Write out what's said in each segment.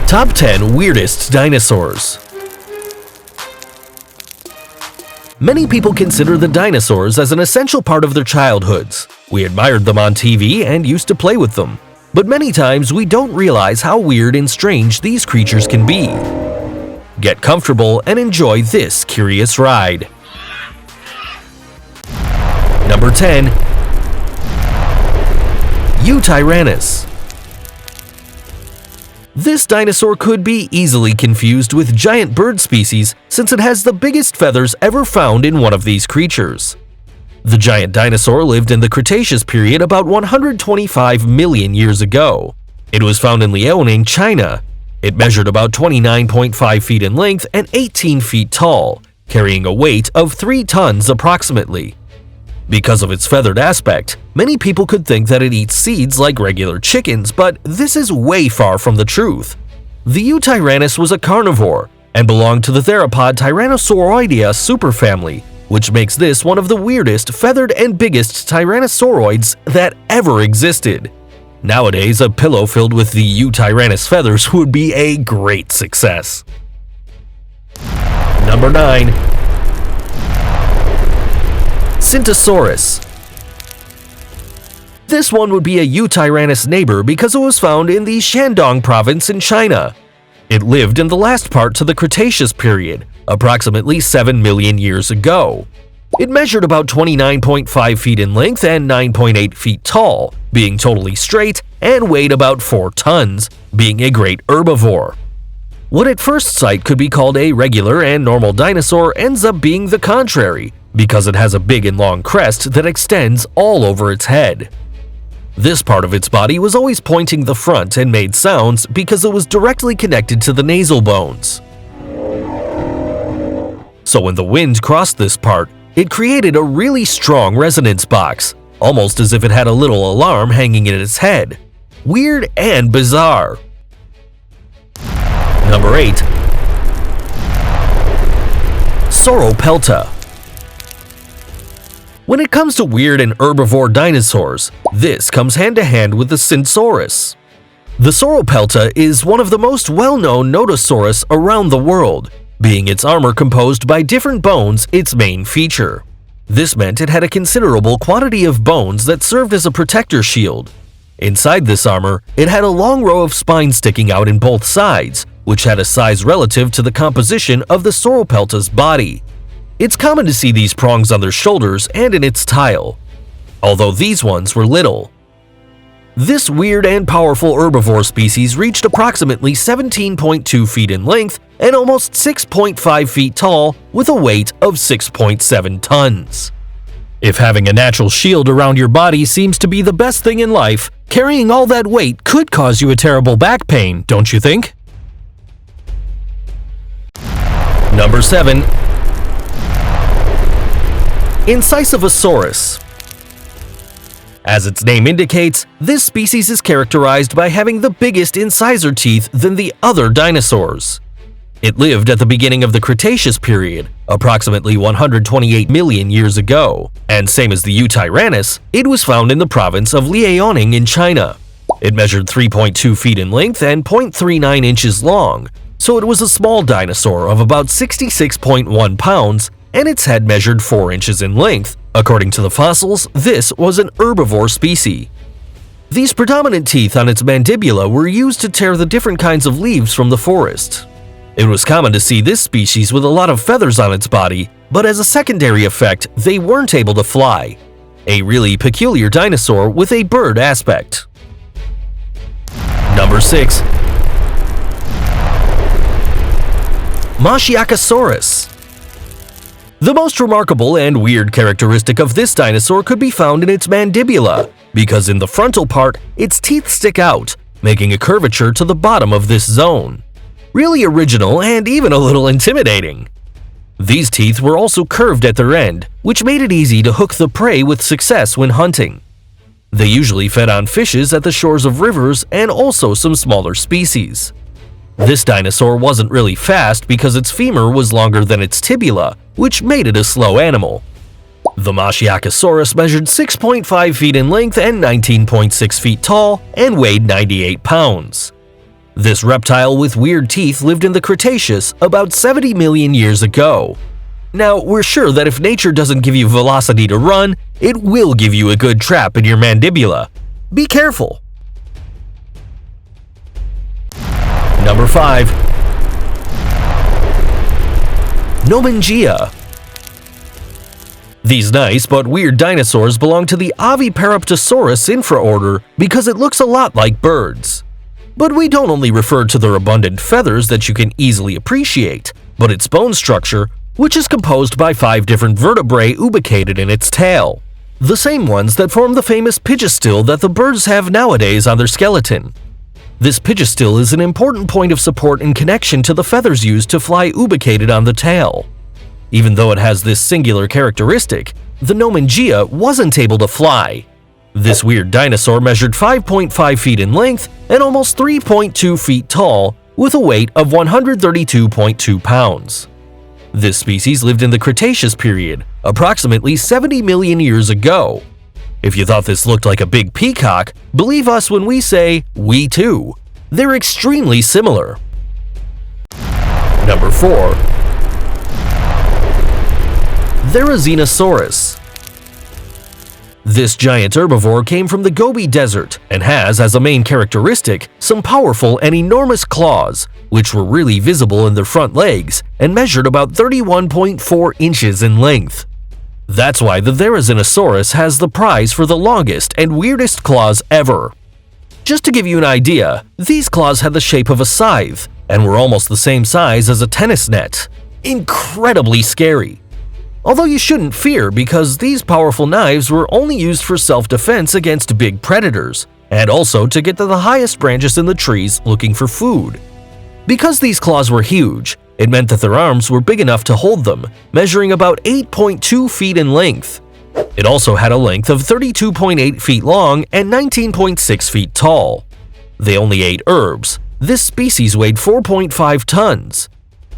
Top 10 Weirdest Dinosaurs. Many people consider the dinosaurs as an essential part of their childhoods. We admired them on TV and used to play with them. But many times we don't realize how weird and strange these creatures can be. Get comfortable and enjoy this curious ride. Number 10. Yutyrannus. This dinosaur could be easily confused with giant bird species since it has the biggest feathers ever found in one of these creatures. The giant dinosaur lived in the Cretaceous period about 125 million years ago. It was found in Liaoning, China. It measured about 29.5 feet in length and 18 feet tall, carrying a weight of 3 tons approximately. Because of its feathered aspect, many people could think that it eats seeds like regular chickens, but this is way far from the truth. The Yutyrannus was a carnivore and belonged to the theropod Tyrannosauroidea superfamily, which makes this one of the weirdest, feathered, and biggest tyrannosauroids that ever existed. Nowadays, a pillow filled with the Yutyrannus feathers would be a great success. Number 9. Tsintaosaurus. This one would be a Yutyrannus neighbor because it was found in the Shandong province in China. It lived in the last part to the Cretaceous period, approximately 7 million years ago. It measured about 29.5 feet in length and 9.8 feet tall, being totally straight, and weighed about 4 tons, being a great herbivore. What at first sight could be called a regular and normal dinosaur ends up being the contrary, because it has a big and long crest that extends all over its head. This part of its body was always pointing the front and made sounds because it was directly connected to the nasal bones. So when the wind crossed this part, it created a really strong resonance box, almost as if it had a little alarm hanging in its head. Weird and bizarre. Number 8. Sauropelta. When it comes to weird and herbivore dinosaurs, this comes hand to hand with the Tsintaosaurus. The Sauropelta is one of the most well-known nodosaurus around the world, being its armor composed by different bones its main feature. This meant it had a considerable quantity of bones that served as a protector shield. Inside this armor, it had a long row of spines sticking out in both sides, which had a size relative to the composition of the Sauropelta's body. It's common to see these prongs on their shoulders and in its tail, although these ones were little. This weird and powerful herbivore species reached approximately 17.2 feet in length and almost 6.5 feet tall with a weight of 6.7 tons. If having a natural shield around your body seems to be the best thing in life, carrying all that weight could cause you a terrible back pain, don't you think? Number 7. Incisivosaurus. As its name indicates, this species is characterized by having the biggest incisor teeth than the other dinosaurs. It lived at the beginning of the Cretaceous period, approximately 128 million years ago, and same as the Yutyrannus, it was found in the province of Liaoning in China. It measured 3.2 feet in length and 0.39 inches long, so it was a small dinosaur of about 66.1 pounds, and its head measured 4 inches in length. According to the fossils, this was an herbivore species. These predominant teeth on its mandibula were used to tear the different kinds of leaves from the forest. It was common to see this species with a lot of feathers on its body, but as a secondary effect, they weren't able to fly. A really peculiar dinosaur with a bird aspect. Number 6. Masiakasaurus. The most remarkable and weird characteristic of this dinosaur could be found in its mandibula, because in the frontal part, its teeth stick out, making a curvature to the bottom of this zone. Really original and even a little intimidating. These teeth were also curved at their end, which made it easy to hook the prey with success when hunting. They usually fed on fishes at the shores of rivers and also some smaller species. This dinosaur wasn't really fast because its femur was longer than its tibia, which made it a slow animal. The Masiakasaurus measured 6.5 feet in length and 19.6 feet tall and weighed 98 pounds. This reptile with weird teeth lived in the Cretaceous about 70 million years ago. Now, we're sure that if nature doesn't give you velocity to run, it will give you a good trap in your mandibula. Be careful. Number 5. Nomingia. These nice but weird dinosaurs belong to the Ovipariptosaurus infraorder because it looks a lot like birds. But we don't only refer to their abundant feathers that you can easily appreciate, but its bone structure, which is composed by 5 different vertebrae ubicated in its tail. The same ones that form the famous pigostyle that the birds have nowadays on their skeleton. This pigostyle is an important point of support and connection to the feathers used to fly ubicated on the tail. Even though it has this singular characteristic, the Nomingia wasn't able to fly. This weird dinosaur measured 5.5 feet in length and almost 3.2 feet tall, with a weight of 132.2 pounds. This species lived in the Cretaceous period, approximately 70 million years ago. If you thought this looked like a big peacock, believe us when we say, we too. They're extremely similar. Number 4. Therizinosaurus. This giant herbivore came from the Gobi Desert and has, as a main characteristic, some powerful and enormous claws, which were really visible in their front legs and measured about 31.4 inches in length. That's why the Therizinosaurus has the prize for the longest and weirdest claws ever. Just to give you an idea, these claws had the shape of a scythe and were almost the same size as a tennis net. Incredibly scary. Although you shouldn't fear because these powerful knives were only used for self-defense against big predators, and also to get to the highest branches in the trees looking for food. Because these claws were huge, it meant that their arms were big enough to hold them, measuring about 8.2 feet in length. It also had a length of 32.8 feet long and 19.6 feet tall. They only ate herbs. This species weighed 4.5 tons.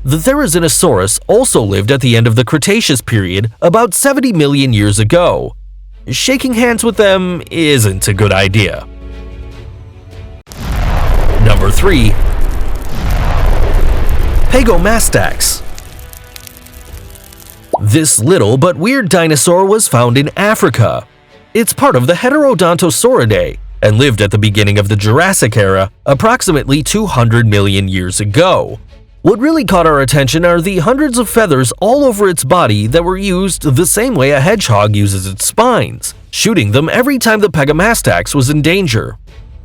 The Therizinosaurus also lived at the end of the Cretaceous period about 70 million years ago. Shaking hands with them isn't a good idea. Number 3. Pegomastax. This little but weird dinosaur was found in Africa. It's part of the Heterodontosauridae and lived at the beginning of the Jurassic era, approximately 200 million years ago. What really caught our attention are the hundreds of feathers all over its body that were used the same way a hedgehog uses its spines, shooting them every time the Pegomastax was in danger.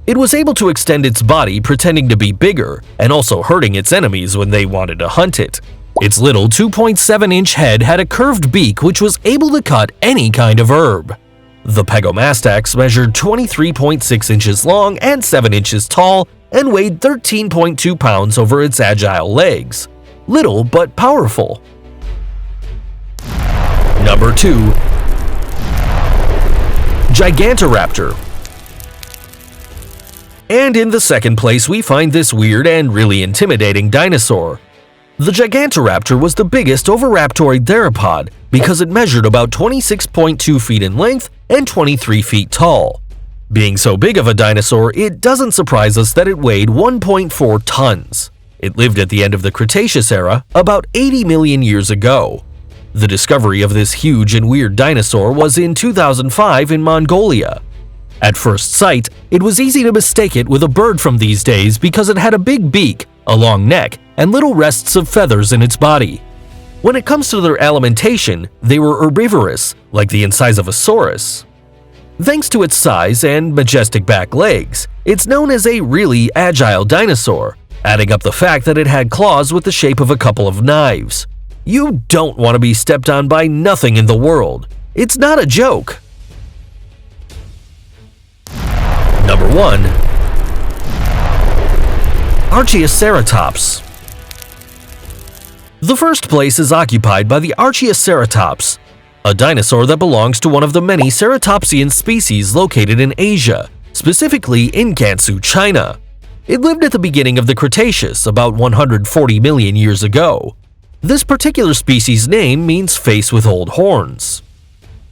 It was able to extend its body pretending to be bigger, and also hurting its enemies when they wanted to hunt it. Its little 2.7-inch head had a curved beak which was able to cut any kind of herb. The Pegomastax measured 23.6 inches long and 7 inches tall, and weighed 13.2 pounds over its agile legs. Little but powerful. Number 2. Gigantoraptor. And in the second place we find this weird and really intimidating dinosaur. The Gigantoraptor was the biggest oviraptoid theropod because it measured about 26.2 feet in length and 23 feet tall. Being so big of a dinosaur, it doesn't surprise us that it weighed 1.4 tons. It lived at the end of the Cretaceous era, about 80 million years ago. The discovery of this huge and weird dinosaur was in 2005 in Mongolia. At first sight, it was easy to mistake it with a bird from these days because it had a big beak, a long neck, and little rests of feathers in its body. When it comes to their alimentation, they were herbivorous, like the Incisivosaurus. Thanks to its size and majestic back legs, it's known as a really agile dinosaur, adding up the fact that it had claws with the shape of a couple of knives. You don't want to be stepped on by nothing in the world. It's not a joke. Number 1. Archaeoceratops. The first place is occupied by the Archaeoceratops, a dinosaur that belongs to one of the many ceratopsian species located in Asia, specifically in Gansu, China. It lived at the beginning of the Cretaceous, about 140 million years ago. This particular species name means face with old horns.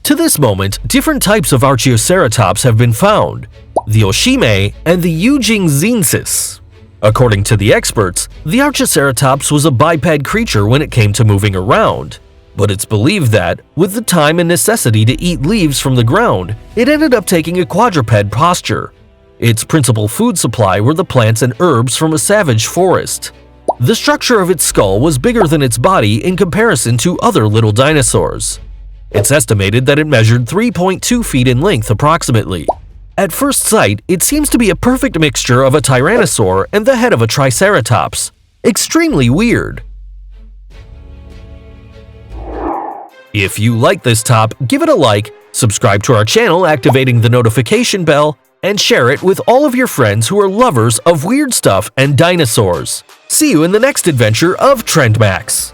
To this moment, different types of Archaeoceratops have been found, the Oshime and the Eugingzensis. According to the experts, the Archaeoceratops was a biped creature when it came to moving around. But it's believed that, with the time and necessity to eat leaves from the ground, it ended up taking a quadruped posture. Its principal food supply were the plants and herbs from a savage forest. The structure of its skull was bigger than its body in comparison to other little dinosaurs. It's estimated that it measured 3.2 feet in length approximately. At first sight, it seems to be a perfect mixture of a tyrannosaur and the head of a triceratops. Extremely weird. If you like this top, give it a like, subscribe to our channel activating the notification bell, and share it with all of your friends who are lovers of weird stuff and dinosaurs. See you in the next adventure of TrendMax.